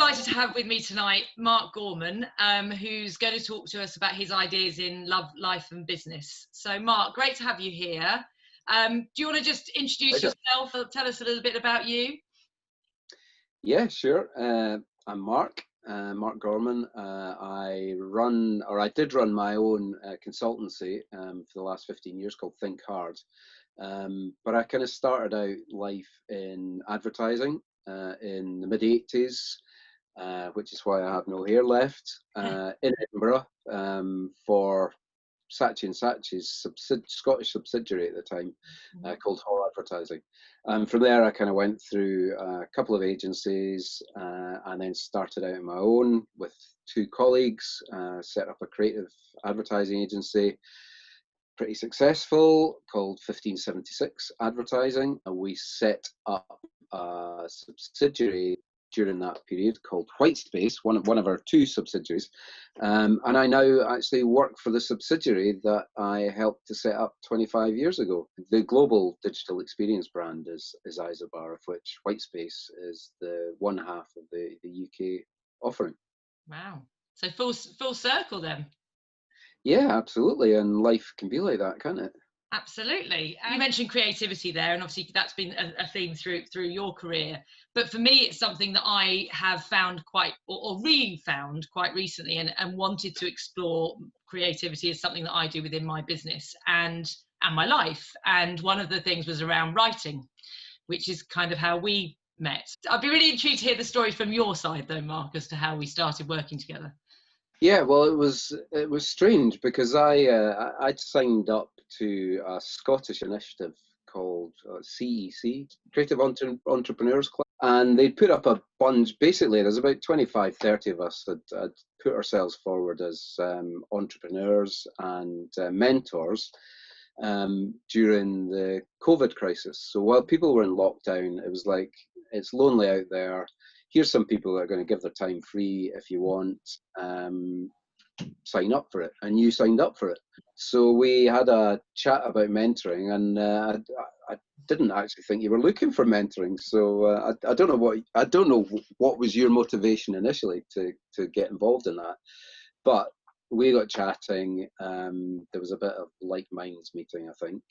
delighted to have with me tonight Mark Gorman, who's going to talk to us about his ideas in love, life and business. So Mark, great to have you here. Do you want to just introduce yourself, tell us a little bit about you? Yeah, sure. I'm Mark Gorman. I did run my own consultancy for the last 15 years called Think Hard. But I kind of started out life in advertising in the mid-80s, which is why I have no hair left, in Edinburgh for Saatchi & Saatchi's Scottish subsidiary at the time, called Hall Advertising. From there, I kind of went through a couple of agencies and then started out on my own with two colleagues, set up a creative advertising agency, pretty successful, called 1576 Advertising. And we set up a subsidiary during that period called Whitespace, one of our two subsidiaries. And I now actually work for the subsidiary that I helped to set up 25 years ago. The global digital experience brand is Isobar, of which Whitespace is the one half of the UK offering. Wow. So full circle then. Yeah, absolutely. And life can be like that, can't it? Absolutely. You mentioned creativity there, and obviously that's been a theme through your career. But for me, it's something that I have found or re-found quite recently, and wanted to explore creativity as something that I do within my business and my life. And one of the things was around writing, which is kind of how we met. I'd be really intrigued to hear the story from your side, though, Mark, as to how we started working together. Yeah, well, it was strange because I'd signed up to a Scottish initiative called CEC, Creative Entrepreneurs Club, and they'd put up a bunch. Basically, there's about 25, 30 of us that put ourselves forward as entrepreneurs and mentors during the COVID crisis. So while people were in lockdown, it was like, it's lonely out there. Here's some people that are going to give their time free if you want. Sign up for it, and you signed up for it. So we had a chat about mentoring, and I didn't actually think you were looking for mentoring. So I don't know what was your motivation initially to get involved in that, but we got chatting. There was a bit of like minds meeting, I think.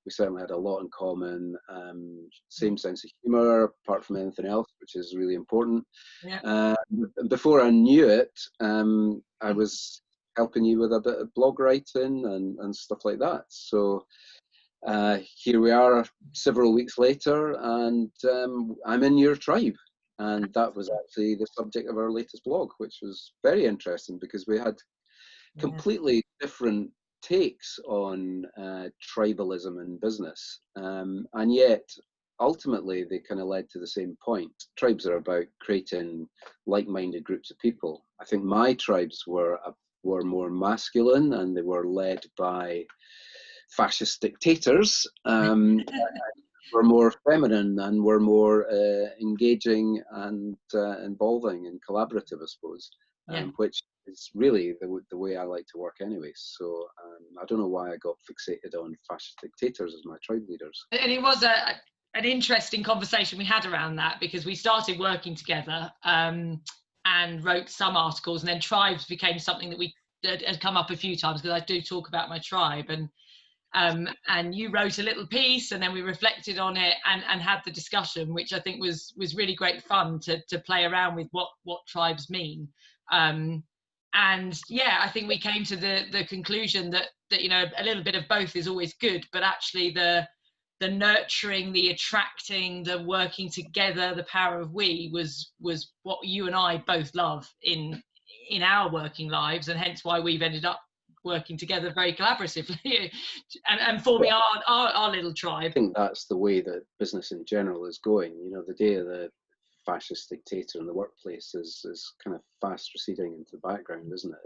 We certainly had a lot in common, same sense of humour, apart from anything else, which is really important. Yeah. Before I knew it, I was helping you with a bit of blog writing and stuff like that. So here we are several weeks later, and I'm in your tribe. And that was actually the subject of our latest blog, which was very interesting because we had completely different takes on tribalism in business, and yet ultimately they kind of led to the same point. Tribes are about creating like-minded groups of people. I think my tribes were more masculine, and they were led by fascist dictators. Were more feminine and were more engaging and involving and collaborative, I suppose, which is really the way I like to work anyway. So I don't know why I got fixated on fascist dictators as my tribe leaders. And it was an interesting conversation we had around that, because we started working together and wrote some articles, and then tribes became something that had come up a few times, because I do talk about my tribe, and you wrote a little piece, and then we reflected on it and had the discussion, which I think was really great fun to play around with what tribes mean. And yeah, I think we came to the conclusion that you know, a little bit of both is always good, but actually the nurturing, the attracting, the working together, the power of we was what you and I both love in our working lives, and hence why we've ended up working together very collaboratively and forming our little tribe. I think that's the way that business in general is going. You know, the day of the fascist dictator in the workplace is kind of fast receding into the background, isn't it?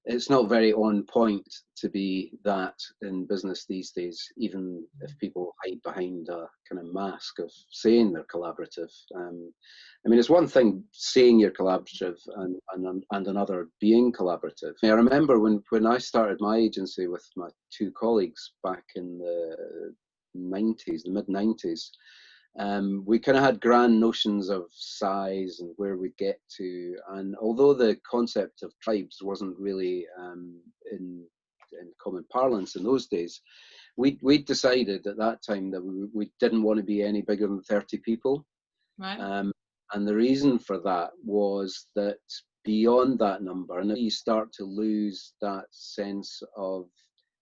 It's not very on point to be that in business these days, even if people hide behind a kind of mask of saying they're collaborative. I mean, it's one thing saying you're collaborative and another being collaborative. I remember when I started my agency with my two colleagues back in the 90s, the mid-90s, We kind of had grand notions of size and where we'd get to, and although the concept of tribes wasn't really in common parlance in those days, we decided at that time that we didn't want to be any bigger than 30 people. Right. And the reason for that was that beyond that number, and you start to lose that sense of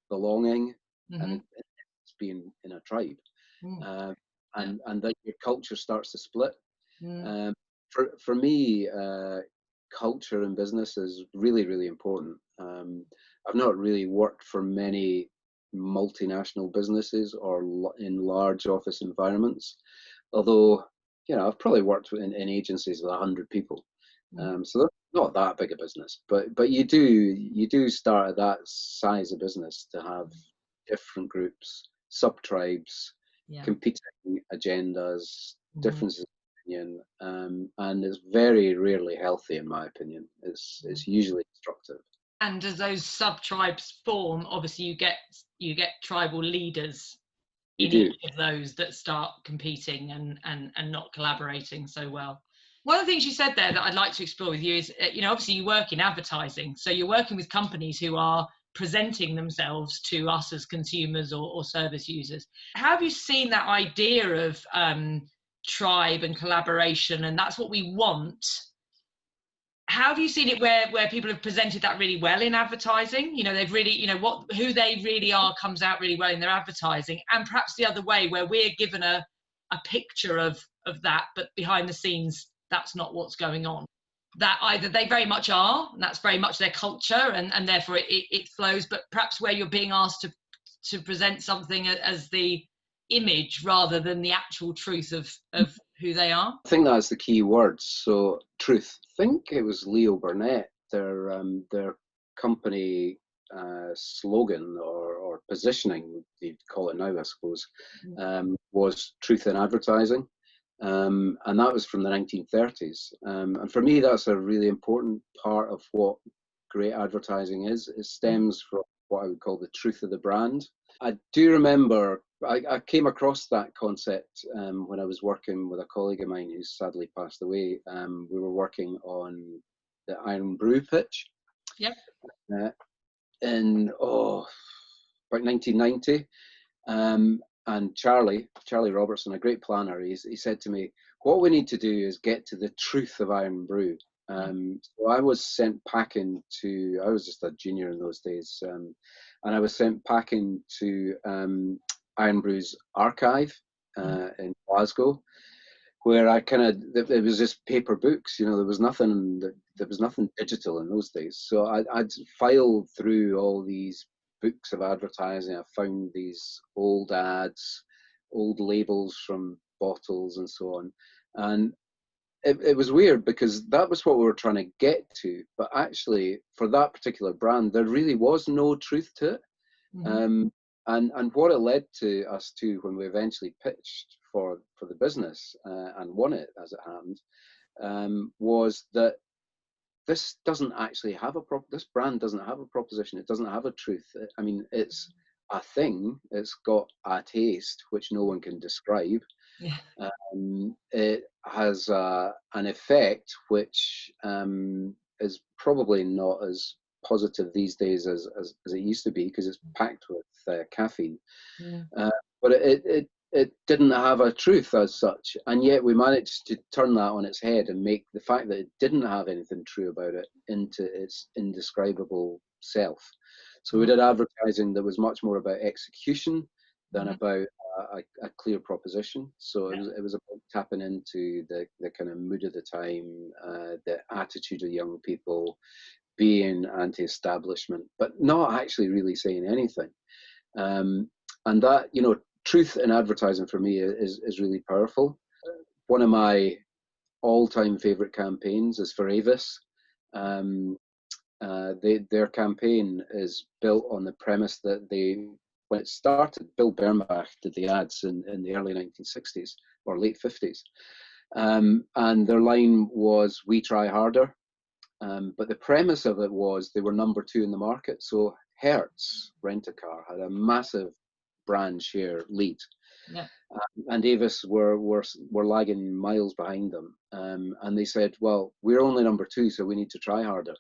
belonging and it's being in a tribe, and that your culture starts to split. For me, culture in business is really, really important. I've not really worked for many multinational businesses or in large office environments, although I've probably worked in agencies with 100 people, so that's not that big a business. But you do start at that size of business to have different groups, sub tribes, competing agendas, differences of opinion, and it's very rarely healthy, in my opinion. It's usually destructive. And as those sub tribes form, obviously you get tribal leaders in each of those that start competing and not collaborating so well. One of the things you said there that I'd like to explore with you is, obviously you work in advertising, so you're working with companies who are presenting themselves to us as consumers or service users. How have you seen that idea of tribe and collaboration, and that's what we want? How have you seen it where people have presented that really well in advertising? They've really, who they really are comes out really well in their advertising, and perhaps the other way where we're given a picture of that, but behind the scenes, that's not what's going on. That either they very much are, and that's very much their culture, and therefore it flows, but perhaps where you're being asked to present something as the image rather than the actual truth of who they are. I think that's the key word. So truth. I think it was Leo Burnett, their company slogan or positioning, you'd call it now, I suppose, was truth in advertising. And that was from the 1930s. And for me, that's a really important part of what great advertising is. It stems from what I would call the truth of the brand. I do remember I came across that concept when I was working with a colleague of mine who's sadly passed away. We were working on the Iron Brew pitch. Yep. In about 1990. And Charlie Robertson, a great planner, he said to me, what we need to do is get to the truth of Iron Brew. So I was sent packing to, I was just a junior in those days, and I was sent packing to Iron Brew's archive in Glasgow, where I it was just paper books, there was nothing digital in those days. So I'd filed through all these books of advertising. I found these old ads, old labels from bottles and so on. And it was weird because that was what we were trying to get to. But actually, for that particular brand, there really was no truth to it. And what it led to us to when we eventually pitched for the business and won it, as it happened, was that this doesn't actually have this brand doesn't have a proposition. It doesn't have a truth. I mean, it's a thing. It's got a taste which no one can describe. Yeah. It has an effect which is probably not as positive these days as it used to be, because it's packed with caffeine. But it didn't have a truth as such, and yet we managed to turn that on its head and make the fact that it didn't have anything true about it into its indescribable self. So we did advertising that was much more about execution than about a clear proposition. So it was about tapping into the kind of mood of the time, the attitude of young people, being anti-establishment, but not actually really saying anything. And that, truth in advertising for me is really powerful. One of my all-time favorite campaigns is for Avis. Their campaign is built on the premise that when it started, Bill Bernbach did the ads in the early 1960s or late 50s. And their line was, "We try harder." But the premise of it was they were number 2 in the market. So Hertz Rent-A-Car had a massive brand share lead. Yeah. And Avis were lagging miles behind them. And they said, well, we're only number 2, so we need to try harder.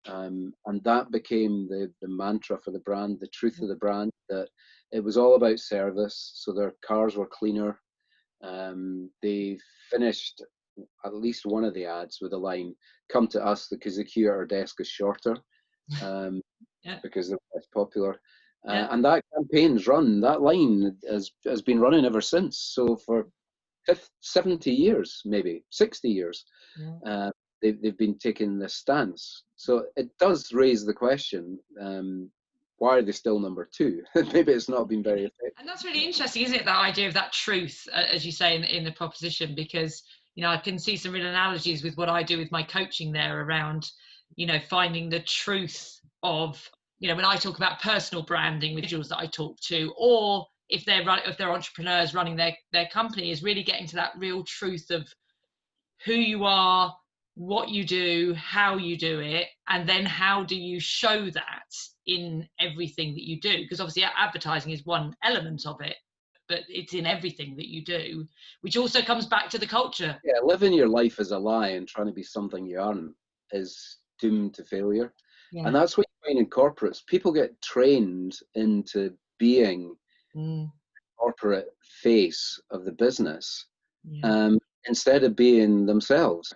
And that became the mantra for the brand, the truth of the brand, that it was all about service. So their cars were cleaner. They finished at least one of the ads with a line, "Come to us because the queue at our desk is shorter," because they're less popular. And that campaign's run, that line has been running ever since. So for 70 years, maybe 60 years, they've been taking this stance. So it does raise the question, why are they still number 2? Maybe it's not been very effective. And that's really interesting, isn't it, that idea of that truth, as you say in the proposition, because, you know, I can see some real analogies with what I do with my coaching there around, you know, finding the truth of, you know, when I talk about personal branding with individuals that I talk to, or if they're entrepreneurs running their company, is really getting to that real truth of who you are, what you do, how you do it, and then how do you show that in everything that you do? Because obviously advertising is one element of it, but it's in everything that you do, which also comes back to the culture. Yeah, living your life as a lie and trying to be something you aren't is doomed to failure. Yeah. And that's what you find in corporates. People get trained into being corporate face of the business, instead of being themselves.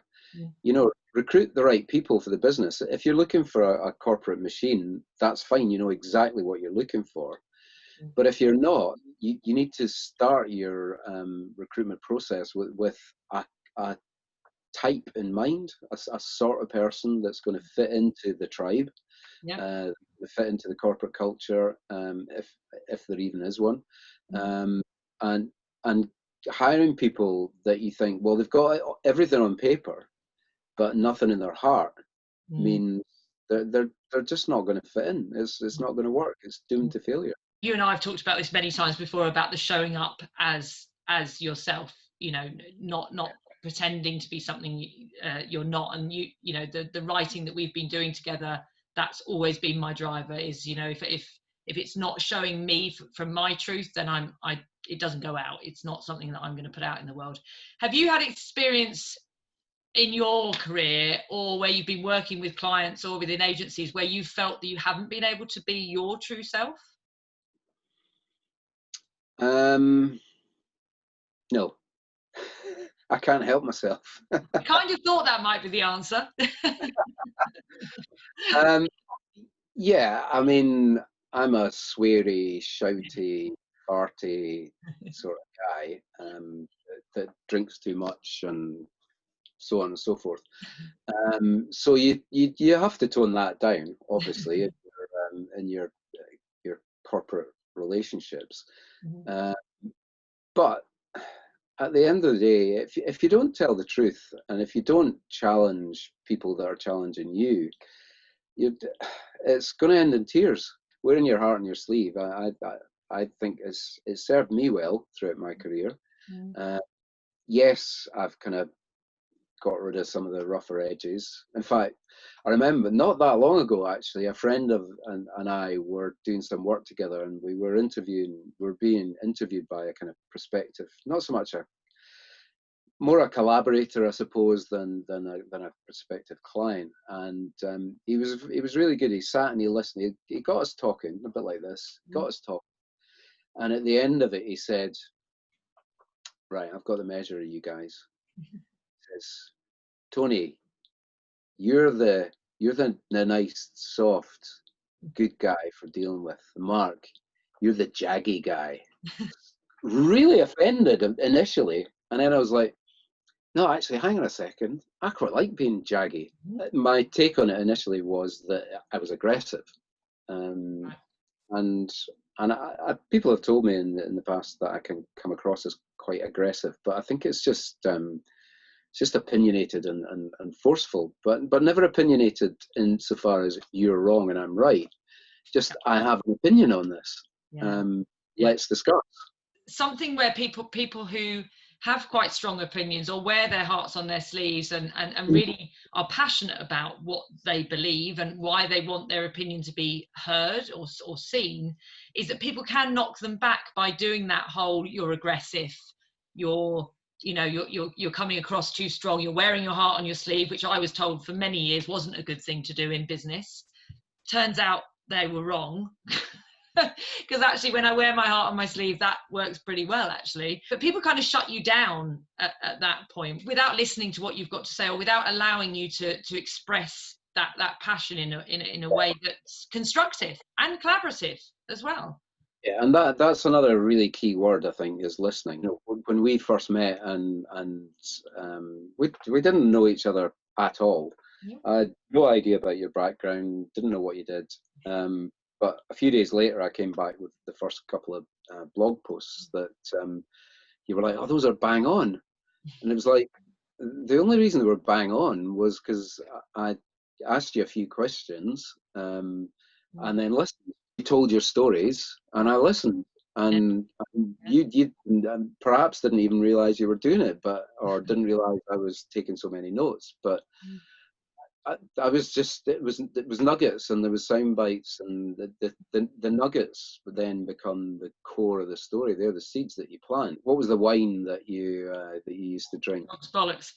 You know, recruit the right people for the business. If you're looking for a corporate machine, that's fine. You know exactly what you're looking for. But if you're not, you need to start your recruitment process with a type in mind, a sort of person that's going to fit into the tribe, fit into the corporate culture, if there even is one, and hiring people that you think, well, they've got everything on paper, but nothing in their heart, means they're just not going to fit in. It's not going to work. It's doomed to failure. You and I have talked about this many times before, about the showing up as yourself, you know, not pretending to be something you're not. And you know, the writing that we've been doing together, that's always been my driver, is, you know, if it's not showing me from my truth, then it doesn't go out. It's not something that I'm going to put out in the world. Have you had experience in your career, or where you've been working with clients or within agencies, where you felt that you haven't been able to be your true self? No, I can't help myself. I kind of thought that might be the answer. Yeah, I mean, I'm a sweary, shouty, farty sort of guy, that drinks too much and so on and so forth. So you have to tone that down, obviously, in your corporate relationships. But at the end of the day, if you don't tell the truth, and if you don't challenge people that are challenging you, it's going to end in tears. Wearing your heart on your sleeve, I think it's served me well throughout my career. Yes, I've kind of got rid of some of the rougher edges. In fact, I remember not that long ago, actually, a friend and I were doing some work together, and we were being interviewed by a kind of prospective, not so much more a collaborator, I suppose, than a prospective client. And he was really good. He sat and he listened. He got us talking, a bit like this. Got us talking, and at the end of it, he said, "Right, I've got the measure of you guys." He says, "Tony, you're the nice, soft, good guy for dealing with. Mark, you're the jaggy guy." Really offended initially, and then I was like, no, actually, hang on a second. I quite like being jaggy. My take on it initially was that I was aggressive, and people have told me in the past that I can come across as quite aggressive, but I think it's just opinionated and forceful, but never opinionated insofar as you're wrong and I'm right. Just, I have an opinion on this. Let's discuss. Something where people who have quite strong opinions or wear their hearts on their sleeves and really are passionate about what they believe and why they want their opinion to be heard or seen, is that people can knock them back by doing that whole, you're aggressive, you're coming across too strong, you're wearing your heart on your sleeve, which I was told for many years wasn't a good thing to do in business. Turns out they were wrong. Because actually when I wear my heart on my sleeve, that works pretty well actually. But people kind of shut you down at that point without listening to what you've got to say, or without allowing you to express that passion in a way that's constructive and collaborative as well. Yeah, and that's another really key word, I think, is listening. You know, when we first met and we didn't know each other at all. Yeah. I had no idea about your background, didn't know what you did. But a few days later, I came back with the first couple of blog posts that you were like, oh, those are bang on. And it was like, the only reason they were bang on was because I asked you a few questions and then listened. You told your stories and I listened. And you perhaps didn't even realize you were doing it, or didn't realize I was taking so many notes. But I was just, it was nuggets, and there was sound bites, and the nuggets would then become the core of the story. They're the seeds that you plant. What was the wine that you used to drink? Dog's bollocks.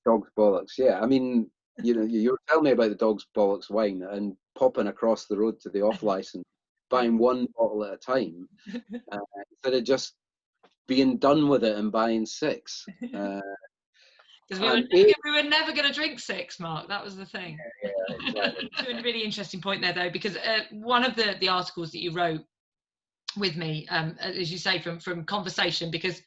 Dog's bollocks. Yeah, I mean, you were telling me about the dog's bollocks wine and popping across the road to the off license, buying one bottle at a time, instead of just being done with it and buying 6. Because we were never going to drink 6, Mark. That was the thing. Yeah, exactly. Doing a really interesting point there, though, because one of the articles that you wrote with me, as you say, from conversation, because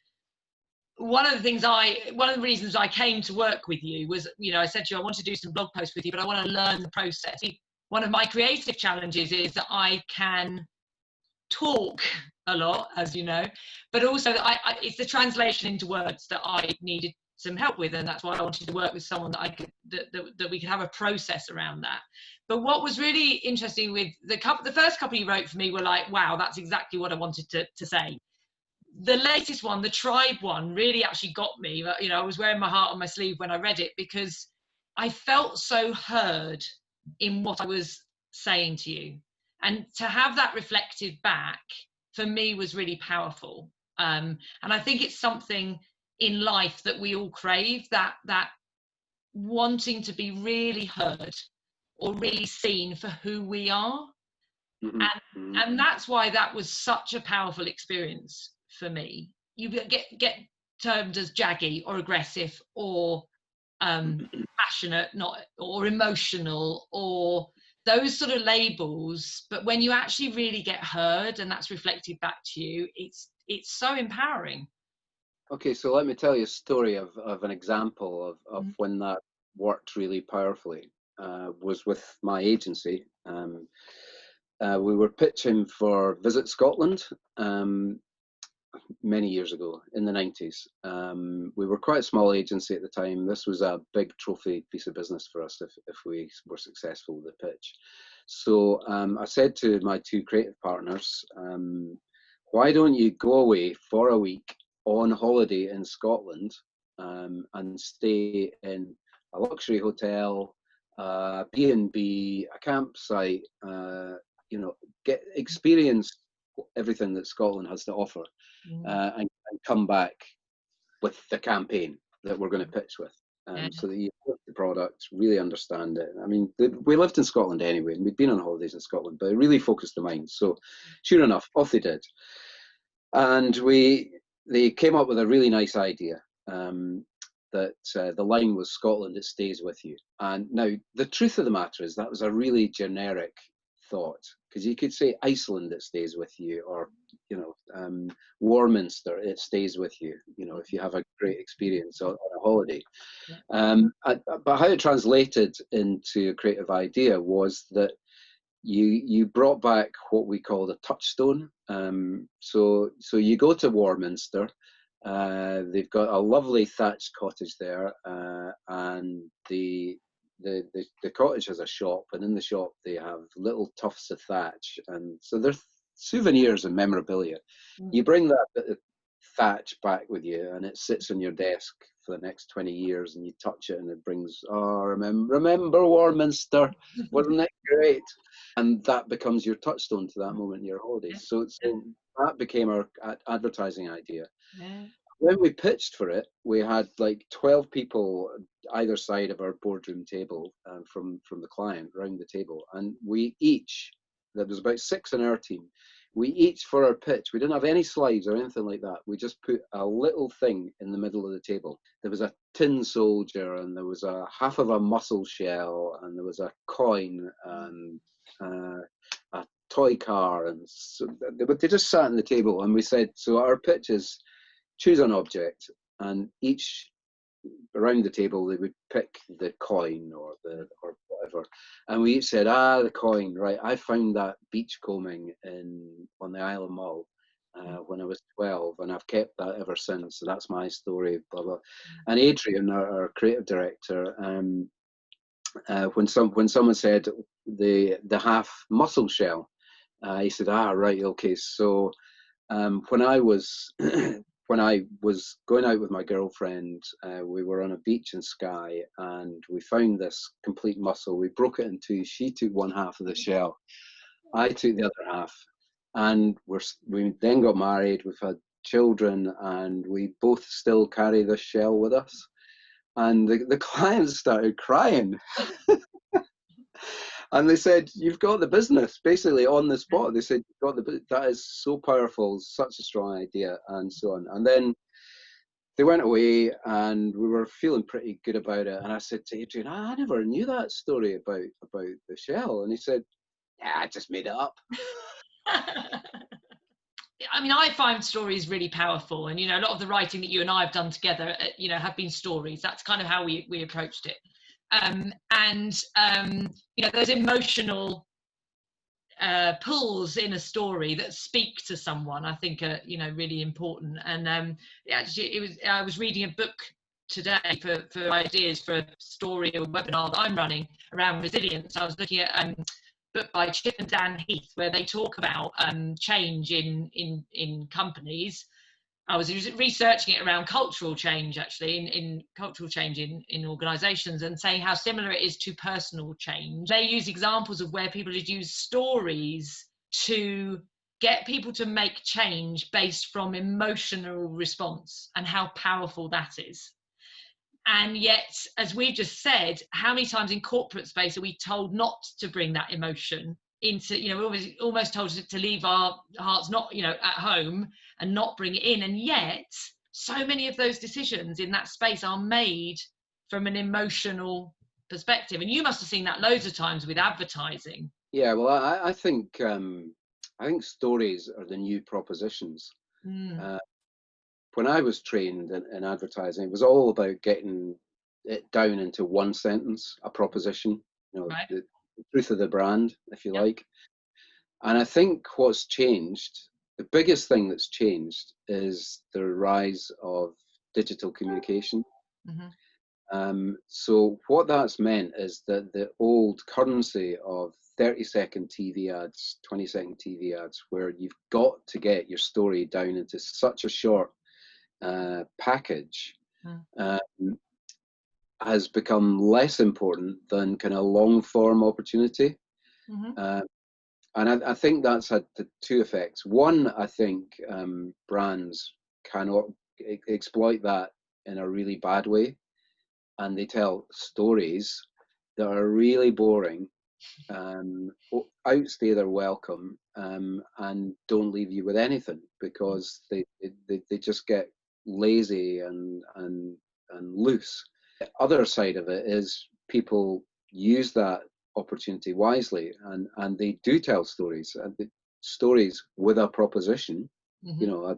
one of the reasons I came to work with you was, I said to you, I want to do some blog posts with you, but I want to learn the process. One of my creative challenges is that I can talk a lot, as you know, but also it's the translation into words that I needed some help with, and that's why I wanted to work with someone that I could that we could have a process around that. But what was really interesting with the first couple you wrote for me were like, wow, that's exactly what I wanted to say. The latest one, the tribe one, really actually got me. I was wearing my heart on my sleeve when I read it, because I felt so heard in what I was saying to you, and to have that reflected back for me was really powerful. And I think it's something in life that we all crave, that wanting to be really heard or really seen for who we are. And that's why that was such a powerful experience for me. You get termed as jaggy or aggressive or passionate, or emotional, or those sort of labels, but when you actually really get heard and that's reflected back to you, it's so empowering. Okay, so let me tell you a story of an example of when that worked really powerfully. Was with my agency. We were pitching for Visit Scotland many years ago in the 90s. We were quite a small agency at the time. This was a big trophy piece of business for us if we were successful with the pitch. So I said to my 2 creative partners, why don't you go away for a week on holiday in Scotland and stay in a luxury hotel, B&B, a campsite, get experience everything that Scotland has to offer, and come back with the campaign that we're going to pitch with, so that you look at the product, really understand it. I mean, we lived in Scotland anyway, and we'd been on holidays in Scotland, but it really focused the mind. So sure enough, off they did. And they came up with a really nice idea, that the line was Scotland, it stays with you. And now the truth of the matter is that was a really generic thought, because you could say Iceland, it stays with you, or Warminster, it stays with you, if you have a great experience on a holiday. But how it translated into a creative idea was that you brought back what we called a touchstone. So you go to Warminster, they've got a lovely thatched cottage there, and the cottage has a shop, and in the shop they have little tufts of thatch, and so they're souvenirs and memorabilia. You bring that thatch back with you, and it sits on your desk for the next 20 years, and you touch it and it brings, oh, remember Warminster, wasn't it great? And that becomes your touchstone to that moment in your holidays. So that became our advertising idea. Yeah. When we pitched for it, we had like 12 people either side of our boardroom table, from the client round the table, and we each, there was about 6 in our team, we each, for our pitch, we didn't have any slides or anything like that, we just put a little thing in the middle of the table. There was a tin soldier, and there was a half of a mussel shell, and there was a coin, and a toy car, and so they just sat on the table, and we said, so our pitch is, choose an object, and each around the table they would pick the coin or whatever, and we each said, the coin, right, I found that beachcombing on the Isle of Mull when I was 12, and I've kept that ever since, so that's my story, blah blah. And Adrian, our creative director, when someone said the half mussel shell, he said, right, okay, so when I was when I was going out with my girlfriend, we were on a beach in Skye, and we found this complete mussel. We broke it in two. She took one half of the shell, I took the other half, and we then got married. We've had children, and we both still carry this shell with us. And the clients started crying. And they said, you've got the business, basically on the spot. They said, you've got that is so powerful, such a strong idea, and so on. And then they went away, and we were feeling pretty good about it. And I said to Adrian, I never knew that story about the shell. And he said, yeah, I just made it up. I mean, I find stories really powerful, and a lot of the writing that you and I have done together, have been stories. That's kind of how we approached it. Those emotional pulls in a story that speak to someone, I think are really important. And actually, I was reading a book today for ideas for a story or webinar that I'm running around resilience. I was looking at a book by Chip and Dan Heath, where they talk about change in companies. I was researching it around cultural change, actually, in cultural change in organisations, and saying how similar it is to personal change. They use examples of where people had used stories to get people to make change based from emotional response, and how powerful that is. And yet, as we've just said, how many times in corporate space are we told not to bring that emotion into, we're almost told to leave our hearts not, at home, and not bring it in. And yet, so many of those decisions in that space are made from an emotional perspective. And you must have seen that loads of times with advertising. Yeah, well, I think stories are the new propositions. When I was trained in advertising, it was all about getting it down into one sentence, a proposition, Right. the truth of the brand, if you like. And I think what's changed, the biggest thing that's changed, is the rise of digital communication. So what that's meant is that the old currency of 30-second TV ads, 20-second TV ads, where you've got to get your story down into such a short package, has become less important than kind of long form opportunity. And I think that's had the two effects. One, I think brands cannot exploit that in a really bad way, and they tell stories that are really boring, outstay their welcome, and don't leave you with anything, because they just get lazy and loose. The other side of it is people use that opportunity wisely, and they do tell stories, stories with a proposition. A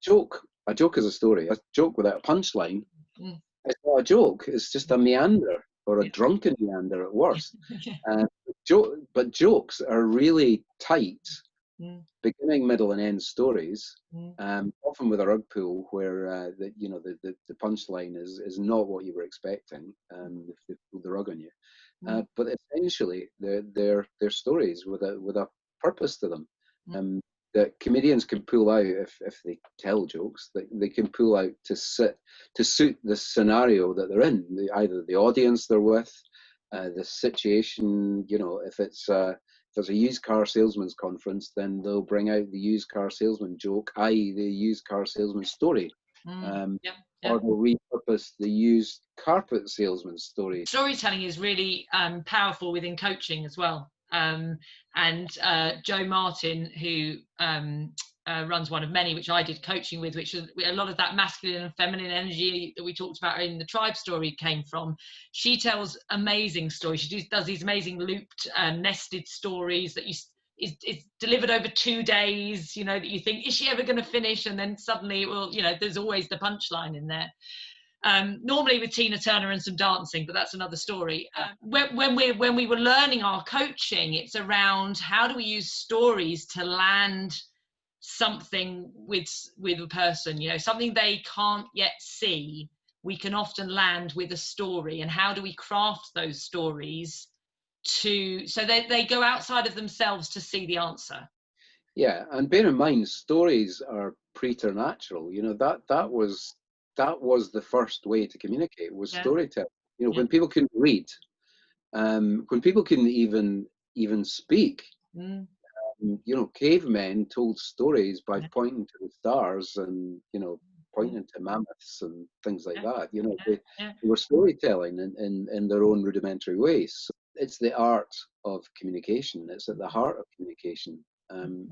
joke is a story. A joke without a punchline, it's not a joke. It's just a meander, or a drunken meander at worst. But jokes are really tight, beginning, middle, and end stories. Often with a rug pull, where the punchline is not what you were expecting. If they pulled the rug on you, but essentially they're stories with a purpose to them. that comedians can pull out if they tell jokes. They can pull out to suit the scenario that they're in, either the audience they're with, the situation. You know, if there's a used car salesman's conference, then they'll bring out the used car salesman joke, i.e. the used car salesman story. Or they'll repurpose the used carpet salesman story. Storytelling is really powerful within coaching as well. And Joe Martin, who runs one of many, which I did coaching with, which is a lot of that masculine and feminine energy that we talked about in the tribe story came from. She tells amazing stories. She does these amazing looped, nested stories that is delivered over 2 days, you know, that you think, is she ever going to finish? And then suddenly, well, you know, there's always the punchline in there. Normally with Tina Turner and some dancing, but that's another story. When we were learning our coaching, it's around how do we use stories to land something with a person, you know, something they can't yet see. We can often land with a story, and how do we craft those stories so they go outside of themselves to see the answer. Yeah, and bear in mind, stories are preternatural. You know, that was the first way to communicate, was storytelling. You know, when people couldn't read, when people couldn't even speak, you know, cavemen told stories by pointing to the stars and, you know, pointing to mammoths and things like that. You know, they were storytelling in their own rudimentary ways. So it's the art of communication. It's at the heart of communication. And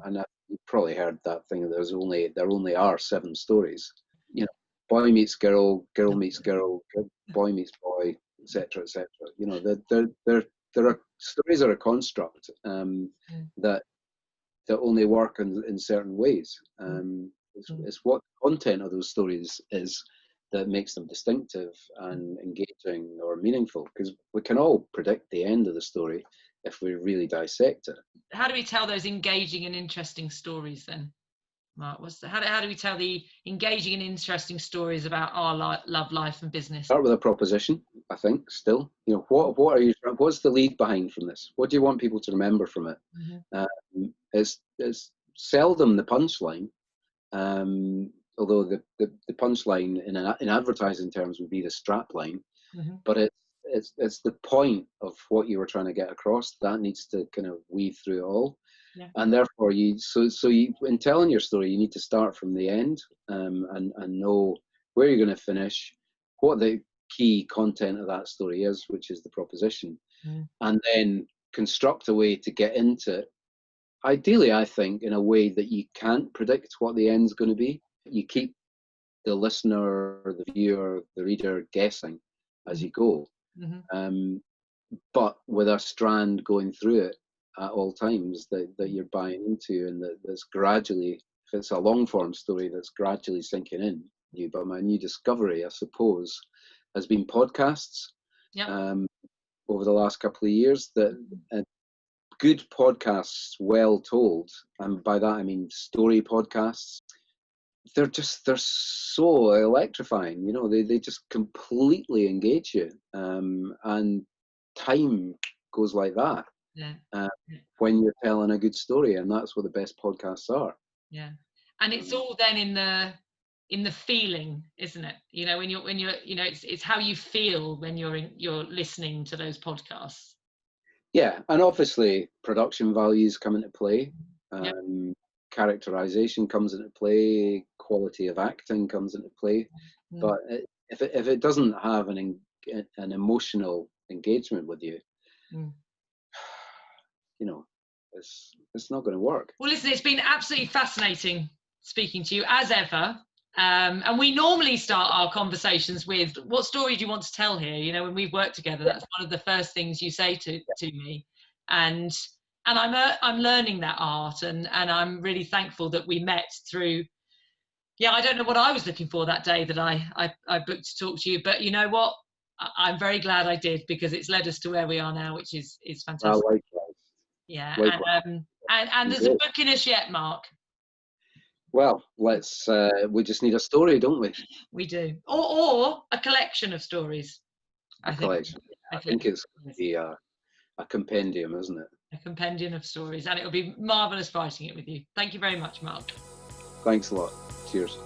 you've probably heard that thing. There only are 7 stories. You know, boy meets girl, girl meets girl, boy meets boy, etc., etc. You know, there are stories are a construct that only work in certain ways. It's what the content of those stories is that makes them distinctive and engaging or meaningful, because we can all predict the end of the story if we really dissect it. How do we tell those engaging and interesting stories then, Mark? How do we tell the engaging and interesting stories about our love life and business? Start with a proposition, I think. Still, you know, what's the lead behind from this? What do you want people to remember from it? It's seldom the punchline, although the punchline in advertising terms would be the strap line, but it's the point of what you were trying to get across that needs to kind of weave through it all. And therefore in telling your story, you need to start from the end, and know where you're going to finish, what the key content of that story is, which is the proposition, and then construct a way to get into it. Ideally, I think, in a way that you can't predict what the end's going to be. You keep the listener, the viewer, the reader guessing as you go, but with a strand going through it at all times that you're buying into, and that's gradually, if it's a long form story, that's gradually sinking in you. But my new discovery, I suppose, has been podcasts over the last couple of years. That good podcasts, well told, and by that I mean story podcasts, they're so electrifying. You know, they just completely engage you, and time goes like that. When you're telling a good story, and that's what the best podcasts are. And it's all then in the feeling, isn't it? You know, when you're you know, it's how you feel when you're listening to those podcasts. Yeah, and obviously production values come into play, characterization comes into play, quality of acting comes into play. But if it doesn't have an emotional engagement with you, you know, it's not going to work. Well, listen, it's been absolutely fascinating speaking to you as ever. And we normally start our conversations with, what story do you want to tell here? You know, when we've worked together, that's one of the first things you say to me. And I'm learning that art, and I'm really thankful that we met through. I don't know what I was looking for that day that I booked to talk to you, but you know what? I'm very glad I did, because it's led us to where we are now, which is fantastic. Likewise. And there's a book in us yet, Mark. Well, we just need a story, don't we? We do. Or a collection of stories. I think it's going to be a compendium, isn't it? A compendium of stories, and it'll be marvellous writing it with you. Thank you very much, Mark. Thanks a lot. Cheers.